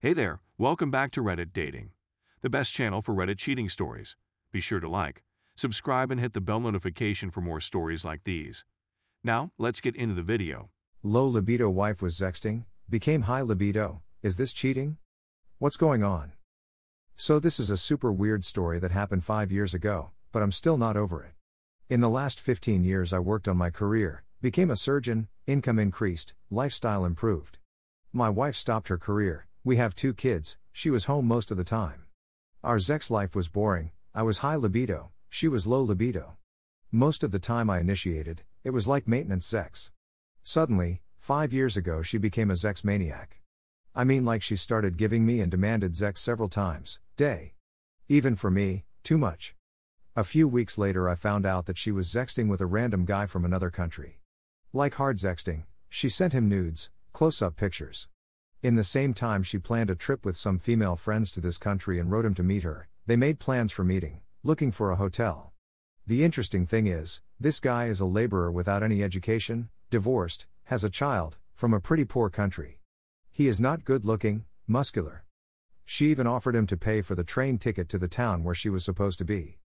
Hey there, welcome back to Reddit Dating, the best channel for Reddit cheating stories. Be sure to like, subscribe, and hit the bell notification for more stories like these. Now, let's get into the video. Low libido wife was sexting, became high libido. Is this cheating? What's going on? So this is a super weird story that happened 5 years ago, but I'm still not over it. In the last 15 years I worked on my career, became a surgeon, income increased, lifestyle improved. My wife stopped her career, we have 2 kids, she was home most of the time. Our sex life was boring, I was high libido, she was low libido. Most of the time I initiated, it was like maintenance sex. Suddenly, 5 years ago she became a sex maniac. I mean, like, she started giving me and demanded sex several times a day. Even for me, too much. A few weeks later I found out that she was sexting with a random guy from another country. Like hard sexting, she sent him nudes, close-up pictures. In the same time she planned a trip with some female friends to this country and wrote him to meet her. They made plans for meeting, looking for a hotel. The interesting thing is, this guy is a laborer without any education, divorced, has a child, from a pretty poor country. He is not good looking, muscular. She even offered him to pay for the train ticket to the town where she was supposed to be.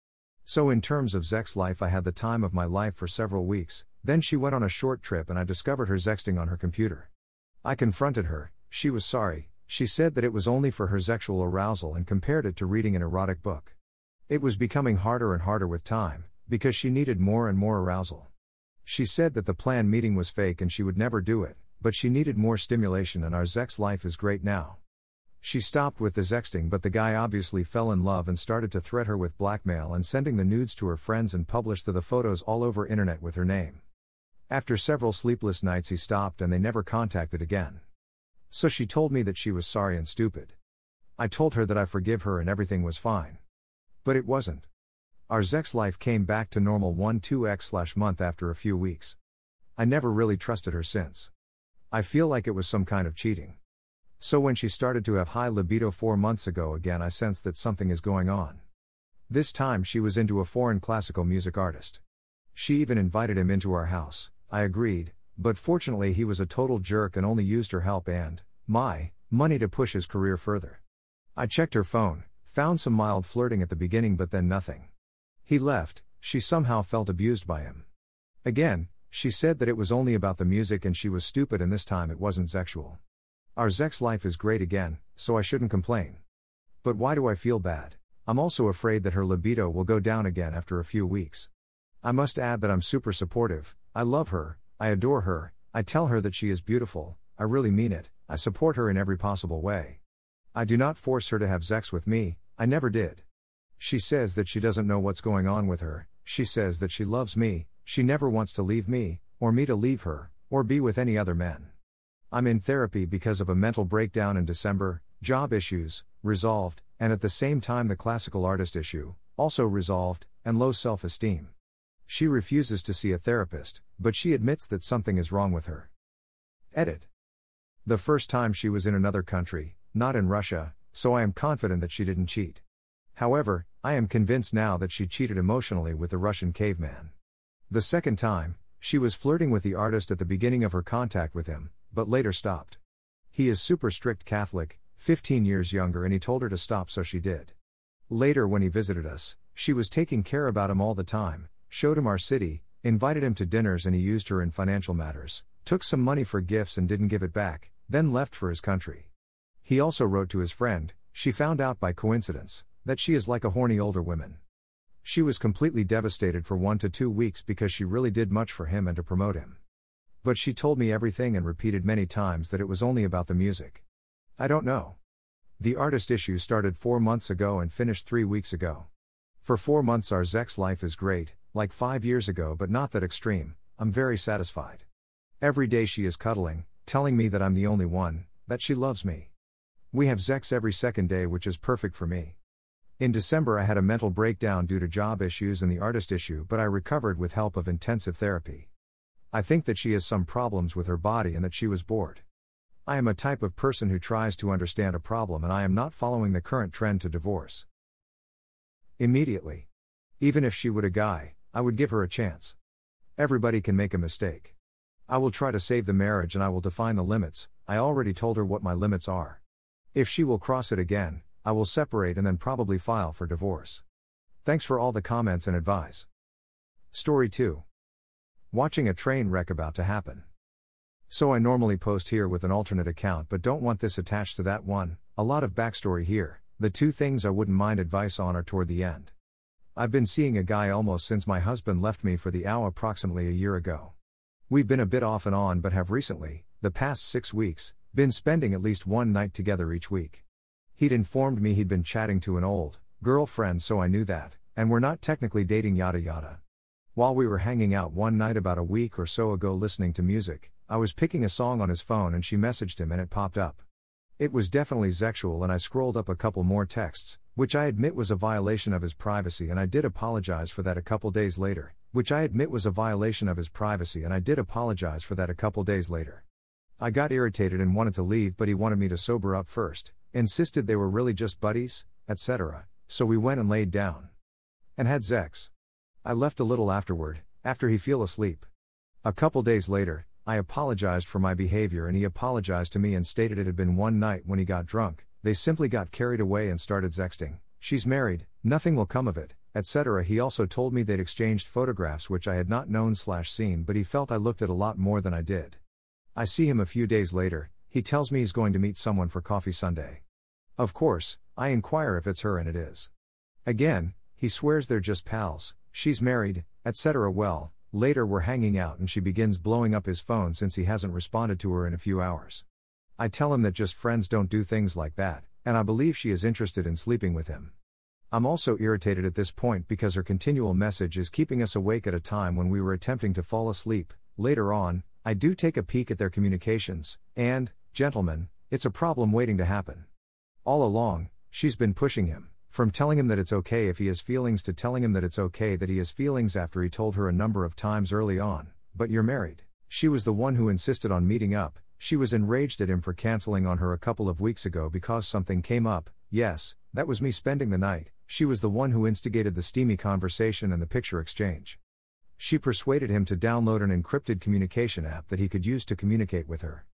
So in terms of sex life I had the time of my life for several weeks, then she went on a short trip and I discovered her sexting on her computer. I confronted her, she was sorry, she said that it was only for her sexual arousal and compared it to reading an erotic book. It was becoming harder and harder with time, because she needed more and more arousal. She said that the planned meeting was fake and she would never do it, but she needed more stimulation and our sex life is great now. She stopped with the sexting, but the guy obviously fell in love and started to threat her with blackmail and sending the nudes to her friends and published the photos all over internet with her name. After several sleepless nights he stopped and they never contacted again. So she told me that she was sorry and stupid. I told her that I forgive her and everything was fine. But it wasn't. Our sex life came back to normal 1-2x/month after a few weeks. I never really trusted her since. I feel like it was some kind of cheating. So when she started to have high libido 4 months ago again I sensed that something is going on. This time she was into a foreign classical music artist. She even invited him into our house. I agreed, but fortunately he was a total jerk and only used her help and my money to push his career further. I checked her phone, found some mild flirting at the beginning but then nothing. He left, she somehow felt abused by him. Again, she said that it was only about the music and she was stupid and this time it wasn't sexual. Our sex life is great again, so I shouldn't complain. But why do I feel bad? I'm also afraid that her libido will go down again after a few weeks. I must add that I'm super supportive, I love her, I adore her, I tell her that she is beautiful, I really mean it, I support her in every possible way. I do not force her to have sex with me, I never did. She says that she doesn't know what's going on with her, she says that she loves me, she never wants to leave me, or me to leave her, or be with any other men. I'm in therapy because of a mental breakdown in December, job issues, resolved, and at the same time the classical artist issue, also resolved, and low self-esteem. She refuses to see a therapist, but she admits that something is wrong with her. Edit. The first time she was in another country, not in Russia, so I am confident that she didn't cheat. However, I am convinced now that she cheated emotionally with the Russian caveman. The second time, she was flirting with the artist at the beginning of her contact with him, but later stopped. He is super strict Catholic, 15 years younger, and he told her to stop, so she did. Later when he visited us, she was taking care about him all the time, showed him our city, invited him to dinners, and he used her in financial matters, took some money for gifts and didn't give it back, then left for his country. He also wrote to his friend, she found out by coincidence, that she is like a horny older woman. She was completely devastated for 1 to 2 weeks because she really did much for him and to promote him. But she told me everything and repeated many times that it was only about the music. I don't know. The artist issue started 4 months ago and finished 3 weeks ago. For 4 months our sex life is great, like 5 years ago, but not that extreme. I'm very satisfied. Every day she is cuddling, telling me that I'm the only one, that she loves me. We have sex every second day, which is perfect for me. In December I had a mental breakdown due to job issues and the artist issue, but I recovered with help of intensive therapy. I think that she has some problems with her body and that she was bored. I am a type of person who tries to understand a problem and I am not following the current trend to divorce immediately. Even if she would a guy, I would give her a chance. Everybody can make a mistake. I will try to save the marriage and I will define the limits. I already told her what my limits are. If she will cross it again, I will separate and then probably file for divorce. Thanks for all the comments and advice. Story 2. Watching a train wreck about to happen. So I normally post here with an alternate account but don't want this attached to that one. A lot of backstory here. The two things I wouldn't mind advice on are toward the end. I've been seeing a guy almost since my husband left me for the OW approximately a year ago. We've been a bit off and on but have recently, the past 6 weeks, been spending at least one night together each week. He'd informed me he'd been chatting to an old girlfriend, so I knew that, and we're not technically dating yada yada. While we were hanging out one night about a week or so ago listening to music, I was picking a song on his phone and she messaged him and it popped up. It was definitely sexual and I scrolled up a couple more texts, which I admit was a violation of his privacy and I did apologize for that a couple days later. I got irritated and wanted to leave, but he wanted me to sober up first, insisted they were really just buddies, etc., so we went and laid down. And had sex. I left a little afterward, after he fell asleep. A couple days later, I apologized for my behavior and he apologized to me and stated it had been one night when he got drunk, they simply got carried away and started sexting. She's married, nothing will come of it, etc. He also told me they'd exchanged photographs which I had not known/seen, but he felt I looked at a lot more than I did. I see him a few days later, he tells me he's going to meet someone for coffee Sunday. Of course, I inquire if it's her and it is. Again, he swears they're just pals, she's married, etc. Well, later we're hanging out and she begins blowing up his phone since he hasn't responded to her in a few hours. I tell him that just friends don't do things like that, and I believe she is interested in sleeping with him. I'm also irritated at this point because her continual message is keeping us awake at a time when we were attempting to fall asleep. Later on, I do take a peek at their communications, and, gentlemen, it's a problem waiting to happen. All along, she's been pushing him, from telling him that it's okay if he has feelings to telling him that it's okay that he has feelings after he told her a number of times early on, but you're married. She was the one who insisted on meeting up. She was enraged at him for canceling on her a couple of weeks ago because something came up. Yes, that was me spending the night. She was the one who instigated the steamy conversation and the picture exchange. She persuaded him to download an encrypted communication app that he could use to communicate with her.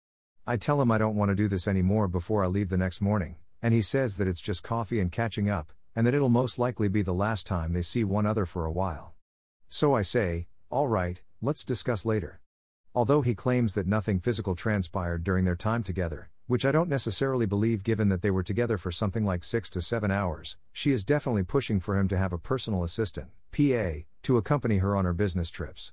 I tell him I don't want to do this anymore before I leave the next morning, and he says that it's just coffee and catching up, and that it'll most likely be the last time they see one another for a while. So I say, all right, let's discuss later. Although he claims that nothing physical transpired during their time together, which I don't necessarily believe given that they were together for something like 6 to 7 hours, she is definitely pushing for him to have a personal assistant, PA, to accompany her on her business trips.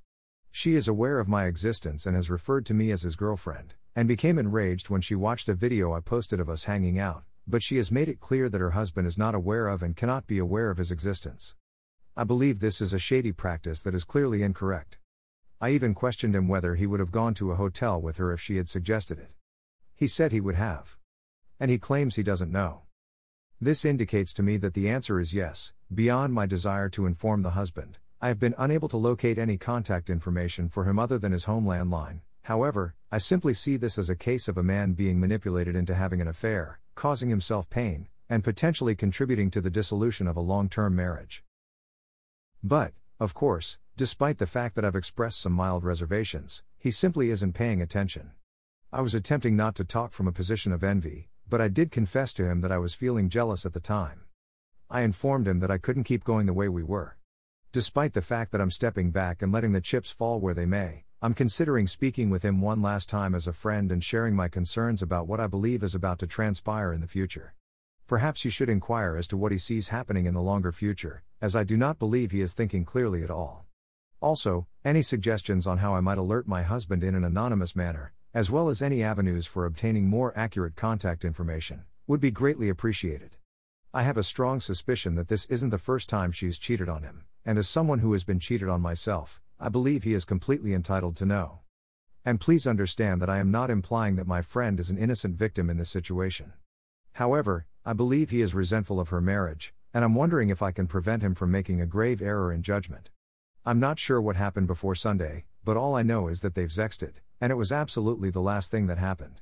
She is aware of my existence and has referred to me as his girlfriend, and became enraged when she watched a video I posted of us hanging out, but she has made it clear that her husband is not aware of and cannot be aware of his existence. I believe this is a shady practice that is clearly incorrect. I even questioned him whether he would have gone to a hotel with her if she had suggested it. He said he would have. And he claims he doesn't know. This indicates to me that the answer is yes. Beyond my desire to inform the husband, I have been unable to locate any contact information for him other than his home landline. However, I simply see this as a case of a man being manipulated into having an affair, causing himself pain, and potentially contributing to the dissolution of a long-term marriage. But, of course, despite the fact that I've expressed some mild reservations, he simply isn't paying attention. I was attempting not to talk from a position of envy, but I did confess to him that I was feeling jealous at the time. I informed him that I couldn't keep going the way we were. Despite the fact that I'm stepping back and letting the chips fall where they may, I'm considering speaking with him one last time as a friend and sharing my concerns about what I believe is about to transpire in the future. Perhaps you should inquire as to what he sees happening in the longer future, as I do not believe he is thinking clearly at all. Also, any suggestions on how I might alert my husband in an anonymous manner, as well as any avenues for obtaining more accurate contact information, would be greatly appreciated. I have a strong suspicion that this isn't the first time she's cheated on him, and as someone who has been cheated on myself, I believe he is completely entitled to know. And please understand that I am not implying that my friend is an innocent victim in this situation. However, I believe he is resentful of her marriage, and I'm wondering if I can prevent him from making a grave error in judgment. I'm not sure what happened before Sunday, but all I know is that they've sexted, and it was absolutely the last thing that happened.